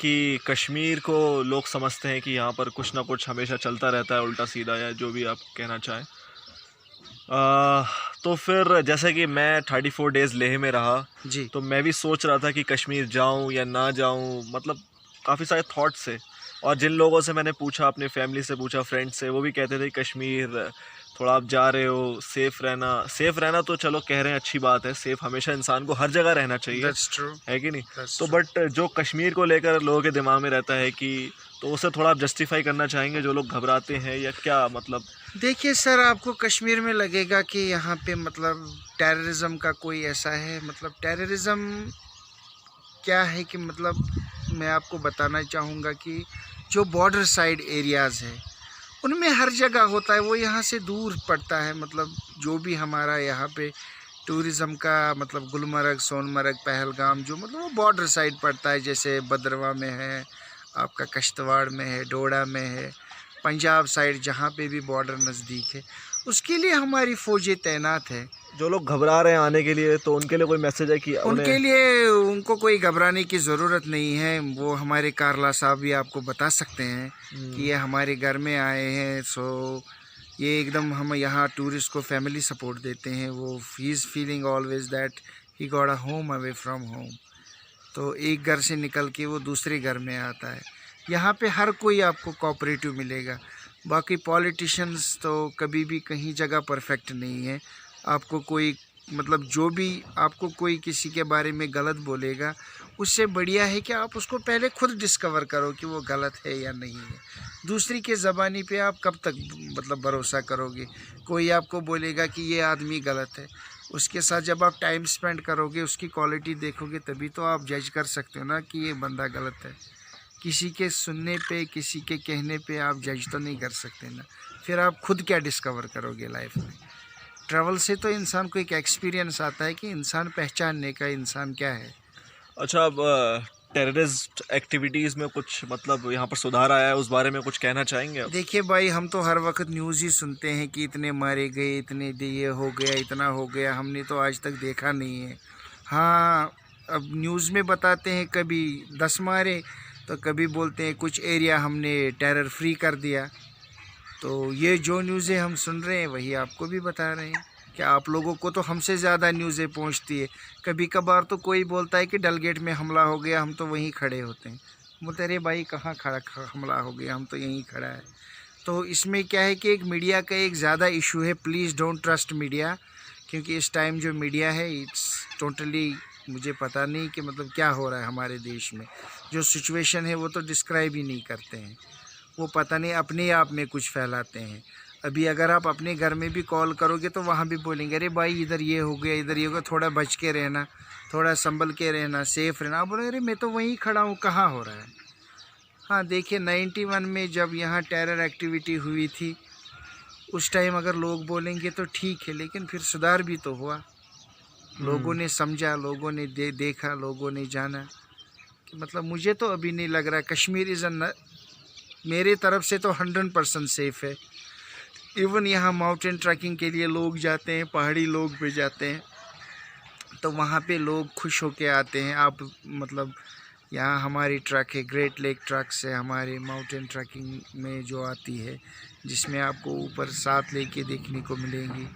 कि कश्मीर को लोग समझते हैं कि यहाँ पर कुछ ना कुछ हमेशा चलता रहता है, उल्टा सीधा या जो भी आप कहना चाहें। अ, तो फिर जैसे कि मैं 34 डेज़ लेह में रहा, जी। तो मैं भी सोच रहा था कि कश्मीर जाऊँ या ना जाऊँ, मतलब काफ़ी सारे थॉट्स थे। और जिन लोगों से मैंने पूछा, अपनी फैमिली से पूछा, फ्रेंड्स से, वो भी कहते थे कश्मीर थोड़ा आप जा रहे हो, सेफ़ रहना तो चलो कह रहे हैं अच्छी बात है, सेफ़ हमेशा इंसान को हर जगह रहना चाहिए, दैट्स ट्रू, है कि नहीं? दैट्स तो ट्रू। बट जो कश्मीर को लेकर लोगों के दिमाग में रहता है कि, तो उसे थोड़ा आप जस्टिफ़ाई करना चाहेंगे जो लोग घबराते हैं, या क्या मतलब? देखिए सर, आपको कश्मीर में लगेगा कि यहाँ पे मतलब टेररिज्म का कोई ऐसा है, मतलब टेररिज्म क्या है कि मतलब मैं आपको बताना चाहूँगा कि जो बॉर्डर साइड एरियाज़ है, उनमें हर जगह होता है। वो यहाँ से दूर पड़ता है, मतलब जो भी हमारा यहाँ पे टूरिज़्म का मतलब गुलमर्ग, सोनमर्ग, पहलगाम, जो मतलब वो बॉर्डर साइड पड़ता है। जैसे भद्रवाह में है, आपका किश्तवाड़ में है, डोडा में है, पंजाब साइड जहाँ पे भी बॉर्डर नज़दीक है, उसके लिए हमारी फ़ौजें तैनात है। जो लोग घबरा रहे हैं आने के लिए, तो उनके लिए कोई मैसेज है कि उनके उन्हें? लिए उनको कोई घबराने की ज़रूरत नहीं है। वो हमारे कारला साहब भी आपको बता सकते हैं कि हुँ। ये हमारे घर में आए हैं, सो ये एकदम हम यहाँ टूरिस्ट को फैमिली सपोर्ट देते हैं। वो he is feeling always that he got a home away from home. तो एक घर से निकल के वो दूसरे घर में आता है। यहाँ पे हर कोई आपको कोऑपरेटिव मिलेगा। बाकी पॉलिटिशियंस तो कभी भी कहीं जगह परफेक्ट नहीं है। आपको कोई मतलब जो भी आपको कोई किसी के बारे में गलत बोलेगा, उससे बढ़िया है कि आप उसको पहले खुद डिस्कवर करो कि वो गलत है या नहीं है। दूसरी के ज़बानी पे आप कब तक मतलब भरोसा करोगे? कोई आपको बोलेगा कि ये आदमी गलत है, उसके साथ जब आप टाइम स्पेंड करोगे, उसकी क्वालिटी देखोगे, तभी तो आप जज कर सकते हो ना कि ये बंदा गलत है। किसी के सुनने पे, किसी के कहने पे आप जज तो नहीं कर सकते ना। फिर आप खुद क्या डिस्कवर करोगे लाइफ में? ट्रैवल से तो इंसान को एक एक्सपीरियंस आता है कि इंसान पहचानने का, इंसान क्या है। अच्छा, अब टेररिस्ट एक्टिविटीज़ में कुछ मतलब यहाँ पर सुधार आया है, उस बारे में कुछ कहना चाहेंगे आप? देखिए भाई, हम तो हर वक्त न्यूज़ ही सुनते हैं कि इतने मारे गए, इतने ये हो गया, इतना हो गया, हमने तो आज तक देखा नहीं है। हाँ, अब न्यूज़ में बताते हैं कभी 10 मारे, तो कभी बोलते हैं कुछ एरिया हमने टेरर फ्री कर दिया। तो ये जो न्यूज़ें हम सुन रहे हैं वही आपको भी बता रहे हैं कि आप लोगों को तो हमसे ज़्यादा न्यूज़ें पहुंचती है। कभी कभार तो कोई बोलता है कि डलगेट में हमला हो गया, हम तो वहीं खड़े होते हैं। बोलते अरे भाई, कहाँ खड़ा हमला हो गया, हम तो यहीं खड़ा है। तो इसमें क्या है कि एक मीडिया का एक ज़्यादा इशू है। प्लीज़ डोंट ट्रस्ट मीडिया, क्योंकि इस टाइम जो मीडिया है इट्स टोटली, मुझे पता नहीं कि मतलब क्या हो रहा है हमारे देश में। जो सिचुएशन है वो तो डिस्क्राइब ही नहीं करते हैं। वो पता नहीं अपने आप में कुछ फैलाते हैं। अभी अगर आप अपने घर में भी कॉल करोगे तो वहाँ भी बोलेंगे अरे भाई इधर ये हो गया, इधर ये हो गया, थोड़ा बच के रहना, थोड़ा संभल के रहना, सेफ रहना। आप बोले अरे मैं तो वहीं खड़ा हूँ, कहाँ हो रहा है। हाँ देखिए, 91 में जब यहाँ टेरर एक्टिविटी हुई थी, उस टाइम अगर लोग बोलेंगे तो ठीक है, लेकिन फिर सुधार भी तो हुआ। लोगों हुँ। ने समझा, लोगों ने देखा, लोगों ने जाना कि मतलब मुझे तो अभी नहीं लग रहा कश्मीर इज़ मेरे तरफ से तो 100% सेफ़ है। इवन यहाँ माउंटेन ट्रैकिंग के लिए लोग जाते हैं, पहाड़ी लोग भी जाते हैं, तो वहाँ पे लोग खुश होके आते हैं। आप मतलब यहाँ हमारी ट्रक है, ग्रेट लेक ट्रक्स है हमारे माउंटेन ट्रैकिंग में जो आती है, जिसमें आपको ऊपर 7 लेकें देखने को मिलेंगी।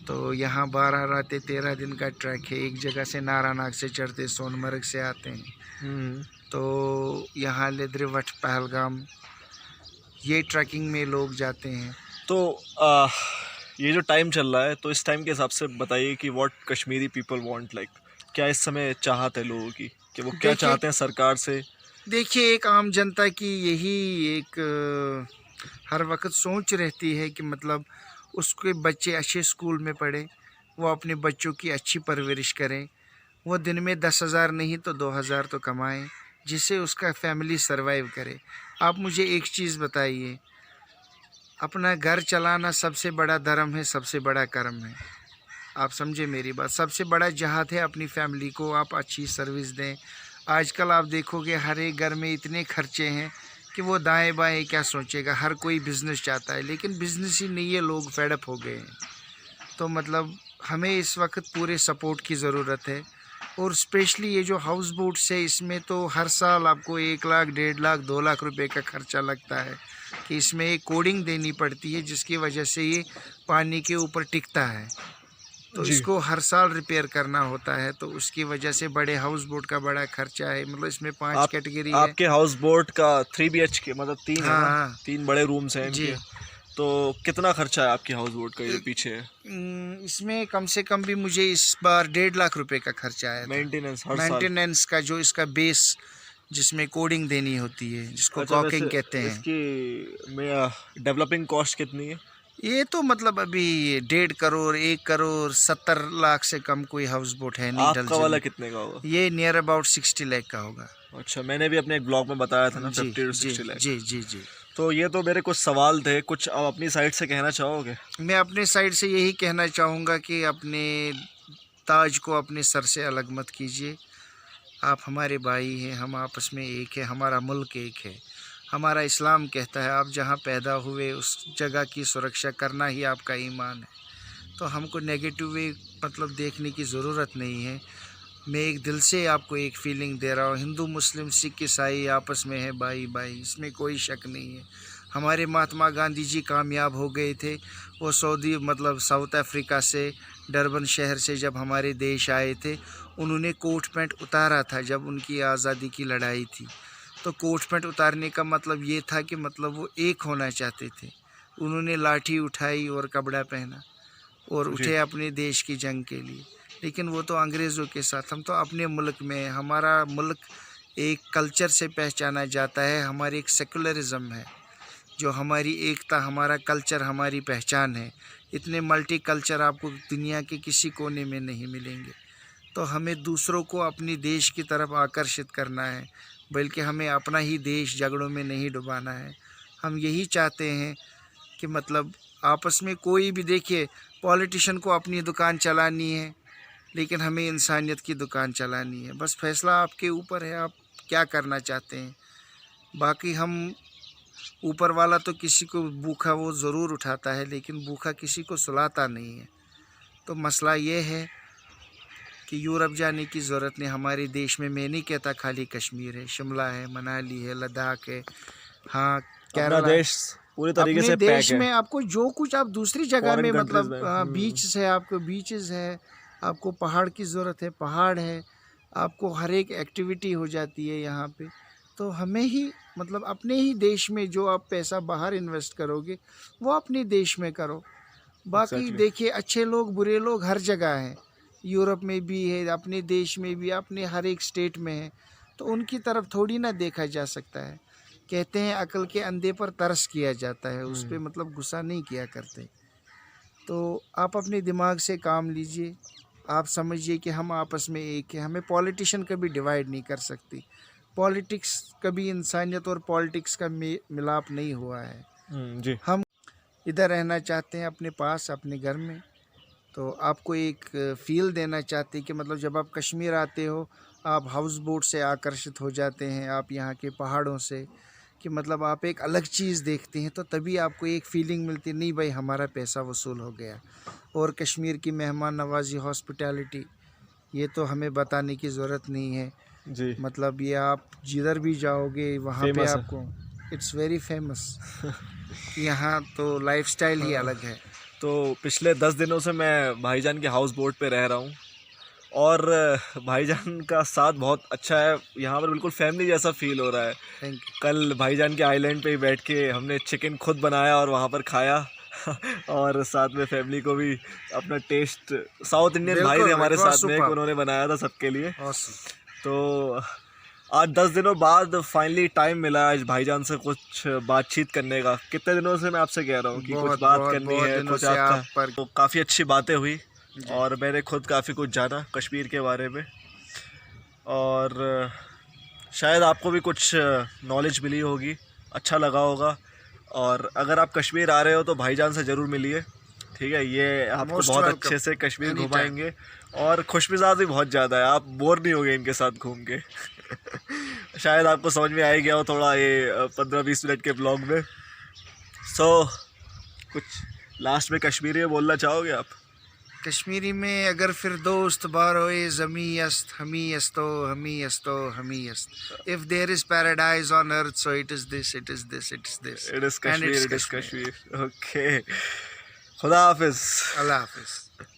तो यहाँ 12 रातें 13 दिन का ट्रैक है। एक जगह से नारानाग से चढ़ते, सोनमर्ग से आते हैं। हुँ। तो यहाँ लेदरवट, पहलगाम, ये ट्रैकिंग में लोग जाते हैं। तो अ, ये जो टाइम चल रहा है, तो इस टाइम के हिसाब से बताइए कि what Kashmiri people want, like क्या इस समय चाहत है लोगों की, कि वो क्या देखिए चाहते हैं सरकार से? देखिए एक आम जनता की यही एक हर वक्त सोच रहती है कि मतलब उसके बच्चे अच्छे स्कूल में पढ़ें, वो अपने बच्चों की अच्छी परवरिश करें, वो दिन में 10,000 नहीं तो 2,000 तो कमाएं, जिससे उसका फैमिली सरवाइव करे। आप मुझे एक चीज़ बताइए, अपना घर चलाना सबसे बड़ा धर्म है, सबसे बड़ा कर्म है। आप समझे मेरी बात। सबसे बड़ा जहाद है अपनी फैमिली को आप अच्छी सर्विस दें। आजकल आप देखोगे हर एक घर में इतने खर्चे हैं कि वो दाएं बाएं क्या सोचेगा। हर कोई बिज़नेस चाहता है, लेकिन बिज़नेस ही नहीं है, लोग फेड अप हो गए हैं। तो मतलब हमें इस वक्त पूरे सपोर्ट की ज़रूरत है। और स्पेशली ये जो हाउस बोट्स है इसमें तो हर साल आपको 1 लाख 1.5 लाख 2 लाख रुपए का खर्चा लगता है कि इसमें एक कोडिंग देनी पड़ती है जिसकी वजह से ये पानी के ऊपर टिकता है। तो जी। इसको हर साल रिपेयर करना होता है, तो उसकी वजह से बड़े हाउस बोट का बड़ा खर्चा है। मतलब इसमें 5 आप कैटेगरी है। आपके हाउस बोट का 3 BHK मतलब 3 है हाँ ना, हाँ 3 बड़े रूम्स हैं जी। इनके। तो कितना खर्चा है आपकी हाउस बोट का, ये पीछे है इसमें कम से कम भी मुझे इस बार 1.5 लाख रुपए का खर्चा आया था। मेंटेनेंस हर साल? मेंटेनेंस का जो इसका बेस जिसमें कोडिंग देनी होती है जिसको अच्छा, वैसे कॉकिंग कहते हैं। इसकी में डेवलपिंग कॉस्ट कितनी है? ये तो मतलब अभी 1.5 करोड़ 1 करोड़ 70 लाख से कम कोई हाउस बोट है नहीं आपका डलझील वाला में। कितने का होगा? ये नियर अबाउट 60 लाख का होगा। अच्छा, मैंने भी अपने एक ब्लॉग में बताया था ना, जी 50 to जी 60 लाख। जी जी जी। तो ये तो मेरे कुछ सवाल थे, कुछ आप अपनी साइड से कहना चाहोगे? मैं अपने साइड से यही कहना चाहूँगा कि अपने ताज को अपने सर से अलग मत कीजिए। आप हमारे भाई हैं, हम आपस में एक है, हमारा मुल्क एक है। हमारा इस्लाम कहता है आप जहाँ पैदा हुए उस जगह की सुरक्षा करना ही आपका ईमान है। तो हमको नेगेटिव वे मतलब देखने की ज़रूरत नहीं है। मैं एक दिल से आपको एक फ़ीलिंग दे रहा हूँ, हिंदू मुस्लिम सिख ईसाई आपस में है भाई भाई, इसमें कोई शक नहीं है। हमारे महात्मा गांधी जी कामयाब हो गए थे। वो सऊदी मतलब साउथ अफ्रीका से डरबन शहर से जब हमारे देश आए थे, उन्होंने कोट पैंट उतारा था जब उनकी आज़ादी की लड़ाई थी। तो कोट पैंट उतारने का मतलब ये था कि मतलब वो एक होना चाहते थे। उन्होंने लाठी उठाई और कपड़ा पहना और जी। उठे अपने देश की जंग के लिए। लेकिन वो तो अंग्रेज़ों के साथ, हम तो अपने मुल्क में हैं। हमारा मुल्क एक कल्चर से पहचाना जाता है, हमारी एक सेकुलरिज़म है जो हमारी एकता, हमारा कल्चर, हमारी पहचान है। इतने मल्टी कल्चर आपको दुनिया के किसी कोने में नहीं मिलेंगे। तो हमें दूसरों को अपनी देश की तरफ आकर्षित करना है, बल्कि हमें अपना ही देश झगड़ों में नहीं डुबाना है। हम यही चाहते हैं कि मतलब आपस में कोई भी देखिए, पॉलिटिशियन को अपनी दुकान चलानी है, लेकिन हमें इंसानियत की दुकान चलानी है। बस फैसला आपके ऊपर है, आप क्या करना चाहते हैं। बाकी हम ऊपर वाला तो किसी को भूखा वो ज़रूर उठाता है, लेकिन भूखा किसी को सुलाता नहीं है। तो मसला ये है कि यूरोप जाने की ज़रूरत नहीं। हमारे देश में मैं नहीं कहता खाली कश्मीर है, शिमला है, मनाली है, लद्दाख है, हाँ अपना केरला। देश पूरी तरीके अपने से पैक देश है। में आपको जो कुछ आप दूसरी जगह फॉरेन में कंट्रीज मतलब में बीचेस है, आपको बीचेस है, आपको पहाड़ की ज़रूरत है, पहाड़ है, आपको हर एक एक्टिविटी हो जाती है यहाँ पे। तो हमें ही मतलब अपने ही देश में जो आप पैसा बाहर इन्वेस्ट करोगे वो अपने देश में करो। बाकी एग्जैक्टली। देखिए, अच्छे लोग बुरे लोग हर जगह हैं, यूरोप में भी है, अपने देश में भी, अपने हर एक स्टेट में है। तो उनकी तरफ थोड़ी ना देखा जा सकता है। कहते हैं अकल के अंधे पर तरस किया जाता है, उस पे मतलब गुस्सा नहीं किया करते। तो आप अपने दिमाग से काम लीजिए, आप समझिए कि हम आपस में एक है। हमें पॉलिटिशियन कभी डिवाइड नहीं कर सकती। पॉलिटिक्स कभी इंसानियत और पॉलिटिक्स का मिलाप नहीं हुआ है। जी। हम इधर रहना चाहते हैं अपने पास, अपने घर में। तो आपको एक फ़ील देना चाहते हैं कि मतलब जब आप कश्मीर आते हो, आप हाउस बोट से आकर्षित हो जाते हैं, आप यहाँ के पहाड़ों से, कि मतलब आप एक अलग चीज़ देखते हैं। तो तभी आपको एक फ़ीलिंग मिलती है, नहीं भाई हमारा पैसा वसूल हो गया। और कश्मीर की मेहमान नवाजी, हॉस्पिटैलिटी, ये तो हमें बताने की ज़रूरत नहीं है। जी। मतलब ये आप जिधर भी जाओगे वहाँ पे फेमस है। आपको इट्स वेरी फेमस। यहाँ तो लाइफस्टाइल ही अलग है। तो पिछले 10 दिनों से मैं भाईजान के हाउस बोट पे रह रहा हूँ और भाईजान का साथ बहुत अच्छा है। यहाँ पर बिल्कुल फैमिली जैसा फील हो रहा है। Thank you. कल भाईजान के आइलैंड पे ही बैठ के हमने चिकन खुद बनाया और वहाँ पर खाया और साथ में फैमिली को भी अपना टेस्ट, साउथ इंडियन भाई थे बिल्कुल, हमारे it was साथ में, superb. उन्होंने बनाया था सबके लिए। Awesome. तो आज 10 दिनों बाद फाइनली टाइम मिला आज भाईजान से कुछ बातचीत करने का। कितने दिनों से मैं आपसे कह रहा हूँ कि कुछ बहुत बात बहुत करनी बहुत है, दिनों कुछ से आपका। आप पर तो काफ़ी अच्छी बातें हुई जी। और मैंने खुद काफ़ी कुछ जाना कश्मीर के बारे में और शायद आपको भी कुछ नॉलेज मिली होगी, अच्छा लगा होगा। और अगर आप कश्मीर आ रहे हो तो भाईजान से ज़रूर मिलिए, ठीक है। ये आपको Most बहुत welcome. अच्छे से कश्मीर Anytime. घुमाएंगे और खुशमिजाज भी बहुत ज़्यादा है, आप बोर नहीं होगे इनके साथ घूम के। शायद आपको समझ में आ ही गया हो थोड़ा ये 15-20 मिनट के ब्लॉग में। सो कुछ लास्ट में कश्मीरी में बोलना चाहोगे आप? कश्मीरी में अगर फिर दोस्त बारोए ज़मी अस्त हमी अस्तो हमी अस्तो हमी अस्त if there is paradise on earth so it is this it is this it is this it is And Kashmir, it's it is Kashmir. Okay, खुदा हाफिज। अल्लाह हाफिज़।